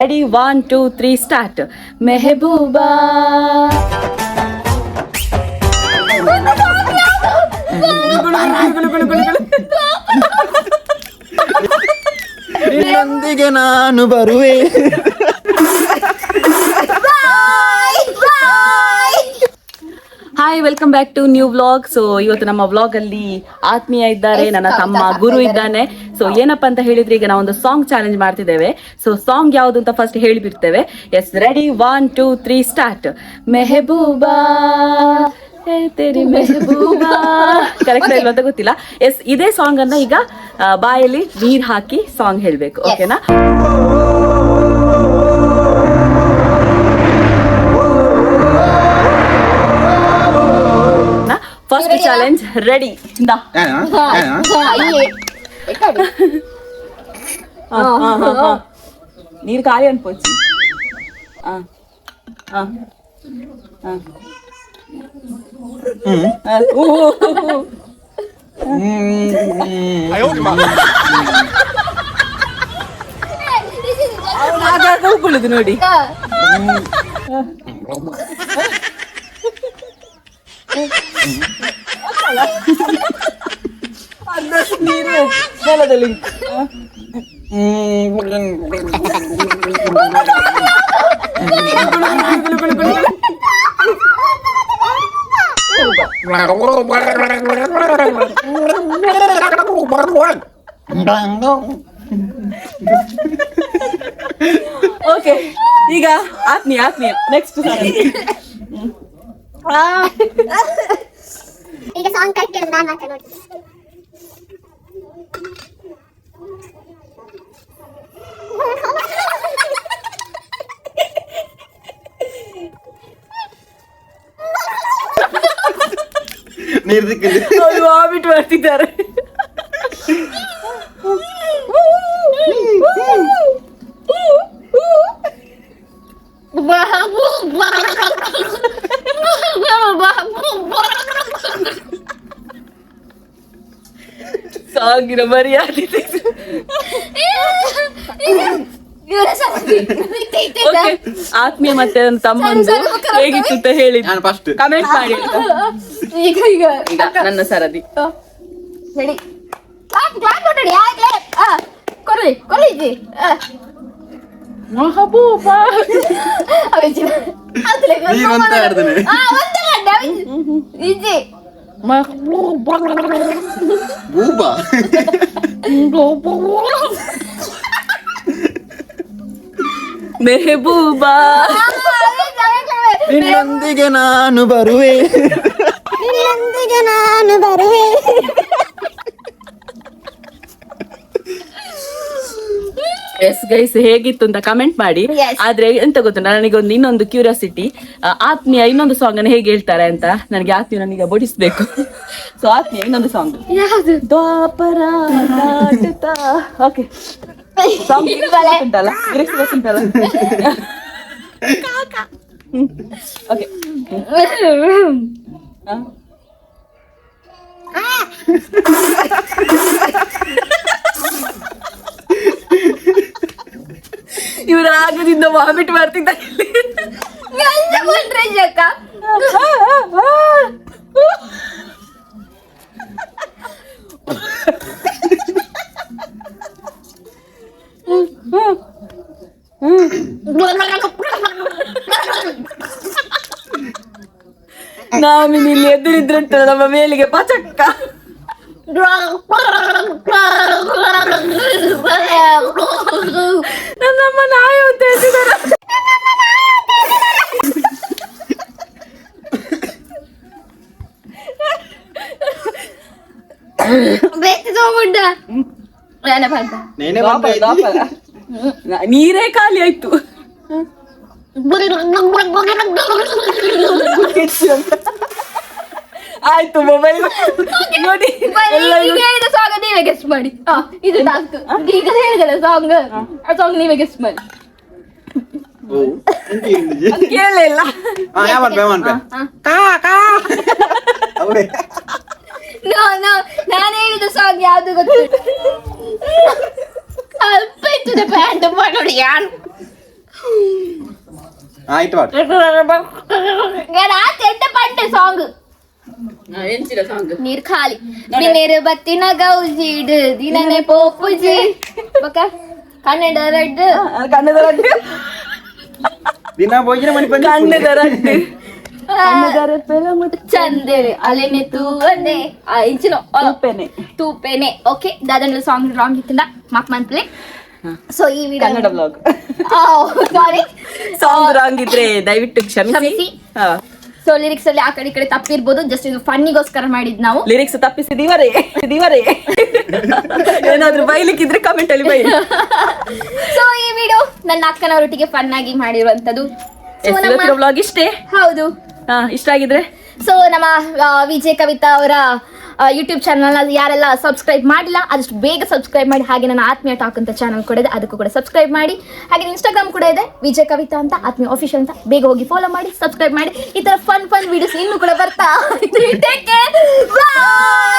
Ready 1 2 3 start. Mehbooba ನಿನ್ನೊಂದಿಗೆ ನಾನು ಬರುವೆ. Hi, welcome back to new vlog. So ಇವತ್ತು ನಮ್ಮ ವ್ಲಾಗ್ ಅಲ್ಲಿ ಆತ್ಮೀಯ ಇದ್ದಾರೆ, ನನ್ನ ತಮ್ಮ ಗುರು ಇದ್ದಾನೆ. ಸೊ ಏನಪ್ಪಾ ಅಂತ ಹೇಳಿದ್ರೆ, ಈಗ ನಾವು ಒಂದು ಸಾಂಗ್ ಚಾಲೆಂಜ್ ಮಾಡ್ತಿದ್ದೇವೆ. ಸೊ ಸಾಂಗ್ ಯಾವ್ದು ಅಂತ ಫಸ್ಟ್ ಹೇಳಿಬಿಡ್ತೇವೆ. Yes, ready 1 2 3 start. ಮೆಹಬೂಬಾ ತೇರಿ ಮೆಹಬೂಬಾ. ಕರೆಕ್ಟ್ ಇಲ್ಲ ಅಂತ ಗೊತ್ತಿಲ್ಲ. ಎಸ್, ಇದೇ ಸಾಂಗ್ ಅನ್ನ ಈಗ ಬಾಯಲ್ಲಿ ನೀರ್ ಹಾಕಿ ಸಾಂಗ್ ಹೇಳ್ಬೇಕು. ಓಕೆನಾ? First challenge ready. ನೀರು ಖಾಲಿ ಅನ್ಪೋಚಿ. ಉಗುಳುದು ನೋಡಿ. ನೀರು ನೆಲದಲ್ಲಿ. ಓಕೆ, ಈಗ ಆತ್ಮೀಯ ನೆಕ್ಸ್ಟ್ ಈಗ ಸಾಂಗ್ ಕರೆಕ್ಟ್ ನಾನು ಮಾತಾಡೋದು. ಅವರು ವಾಮಿಟ್ ಮಾಡ್ತಿದ್ದಾರೆ. ಸಾಂಗಿನ ಮರ್ಯಾದೆ. ಆತ್ಮೀಯ ಮತ್ತೆ ತಮ್ಮಂದು ಹೇಗಿತ್ತು ಅಂತ ಹೇಳಿ ಕಮೆಂಟ್ ಮಾಡಿ. ಈಗ ನನ್ನ ಸರದಿ. ಮಹಬೂಬಾ ಮೆಹಬೂಬಾ ನಿನ್ನೊಂದಿಗೆ ನಾನು ಬರುವೆ. ಎಸ್ ಗೈಸ್, ಹೇಗಿತ್ತು ಅಂತ ಕಮೆಂಟ್ ಮಾಡಿ. ಆದ್ರೆ ಎಂತ ಗೊತ್ತು, ನನಗೊಂದು ಇನ್ನೊಂದು ಕ್ಯೂರಿಯಾಸಿಟಿ, ಆತ್ಮೀಯ ಇನ್ನೊಂದು ಸಾಂಗ್ ಅನ್ನು ಹೇಗೆ ಹೇಳ್ತಾರೆ ಅಂತ ನನಗೆ ಆತ್ಮೀಯ ನನಗೆ ಬಡಿಸ್ಬೇಕು. ಸೊ ಆತ್ಮೀಯ ಇನ್ನೊಂದು ಸಾಂಗ್ ದ್ವಾಪರ ದಾಟುತ್ತಾ. ಓಕೆ, ಸಾಂಗ್ ಉಂಟಲ್ಲ, ಲಿರಿಕ್ಸ್ ಉಂಟಲ್ಲ. ಓಕೆ, ಇವ್ರ ಆಗದಿಂದ ವಾಮಿಟ್ ಮಾಡ್ತಿದ್ದಾರೆ. ನಾವಿಲ್ಲಿ ಎದುರಿದ್ರಂತ ನಮ್ಮ ಮೇಲಿಗೆ ಪಚಕ್ಕ. ನನ್ನಮ್ಮ ನಾಯಿ ಅಂತ ಹೇಳ್ತಿದ್ದಾರೆ. ನೀರೇ ಖಾಲಿ ಆಯ್ತು. ಆಯ್ತು, ಮೊಬೈಲ್ ನೋಡಿ. ಸಾಂಗ್ ನೀವೇ ಗೆಸ್ಟ್ ಮಾಡಿ. ಇದು ಟಾಸ್ಕ್. ಈಗ ಹೇಳಿದಲ್ಲ ಸಾಂಗ್, ಆ ಸಾಂಗ್ ನೀವೇ ಗೆಸ್ಟ್ ಮಾಡಿ. ಕೇಳಲಿಲ್ಲ. ನಾನು ಹೇಳಿದ ಸಾಂಗ್ ಯಾವ್ದು ಗೊತ್ತು? ಅಲ್ಪ ಇರ್ತದೆ ಪ್ಯಾಂಟ್ ಮಾಡಿ ಯಾರು ಆಯ್ತು ಪಾಡು. ಎಂಟ ಪಂಟೆ ಸಾಂಗ್ ಎಂಚಿನ ಸಾಂಗ್ ನೀರ್ ಖಾಲಿ ನೀರು ಬತ್ತಿನ ಗೌಜಿಡ್ ದಿನನೆ ಪೋಪುಜಿ ಕನ್ನಡ ರೆಡ್ ಕನ್ನಡ ರಡ್ಡು ದಿನ ಭೋಜನ ಮನೆ ಬಂದು ಕನ್ನಡ ರಡ್ಡು ಕನ್ನಡ ಪೆಲ ಮುಟ್ಟು ಚಂದೇವೆ ಅಲೆನೆ ತೂವನೆ ಇಂಚಿನ ತೂಪೆನೆ ತೂಪೆನೆ ಓಕೆ ದಾದನ ಸಾಂಗ್ ರಾಂಗ್ ಇತ್ತಿಂದ ಮಾಕ್ ಮಂತ್ಲಿ ಸೊ ಈ video Kannada blog sorry song wrong ಇದ್ರೆ ದಯವಿಟ್ಟು ಕ್ಷಮಿಸಿ ಕ್ಷಮಿಸಿ. ಸೊ ಲಿರಿಕ್ಸ್ ಅಲ್ಲಿ ಆ ಕಡೆ ಈ ಕಡೆ ತಪ್ಪಿರ್ಬೋದು ಜಸ್ಟ್ ಇದು ಫನ್ನಿಗೋಸ್ಕರ ಮಾಡಿದ್ ನಾವು ಲಿರಿಕ್ಸ್ ತಪ್ಪಿಸಿದೀವರೇ ಏನಾದ್ರೂ ಬೈಲಿಕ್ಕಿದ್ರೆ ಕಮೆಂಟ್ ಅಲ್ಲಿ ಬೈ. ಸೊ ಈ ವಿಡಿಯೋ ನನ್ನ ಅಕ್ಕನವರೊಟ್ಟಿಗೆ ಫನ್ ಆಗಿ ಮಾಡಿರುವಂತದ್ದು So, ನಮ್ಮ- ಬ್ಲಾಗ್ ಇಷ್ಟೇ. ಹೌದು ಇಷ್ಟ ಆಗಿದ್ರೆ ಸೊ ನಮ್ಮ ವಿಜಯ್ ಕವಿತಾ ಅವರ ಯೂಟ್ಯೂಬ್ ಚಾನಲ್ ಯಾರೆಲ್ಲ ಸಬ್ಸ್ಕ್ರೈಬ್ ಮಾಡಿಲ್ಲ ಆದಷ್ಟು ಬೇಗ ಸಬ್ಸ್ಕ್ರೈಬ್ ಮಾಡಿ. ಹಾಗೆ ನನ್ನ ಆತ್ಮೀಯ ಟಾಕ್ ಅಂತ ಚಾನಲ್ ಕೂಡ ಇದೆ, ಅದಕ್ಕೂ ಕೂಡ ಸಬ್ಸ್ಕ್ರೈಬ್ ಮಾಡಿ. ಹಾಗೆ ಇನ್ಸ್ಟಾಗ್ರಾಮ್ ಕೂಡ ಇದೆ, ವಿಜಯ್ ಕವಿತಾ ಅಂತ ಆತ್ಮೀಯ ಆಫೀಷಿಯಲ್ ಅಂತ. ಬೇಗ ಹೋಗಿ ಫಾಲೋ ಮಾಡಿ, ಸಬ್ಸ್ಕ್ರೈಬ್ ಮಾಡಿ. ಈ ತರ ಫನ್ ವಿಡಿಯೋಸ್ ಇನ್ನೂ ಕೂಡ ಬರ್ತಾ. Take care. Bye.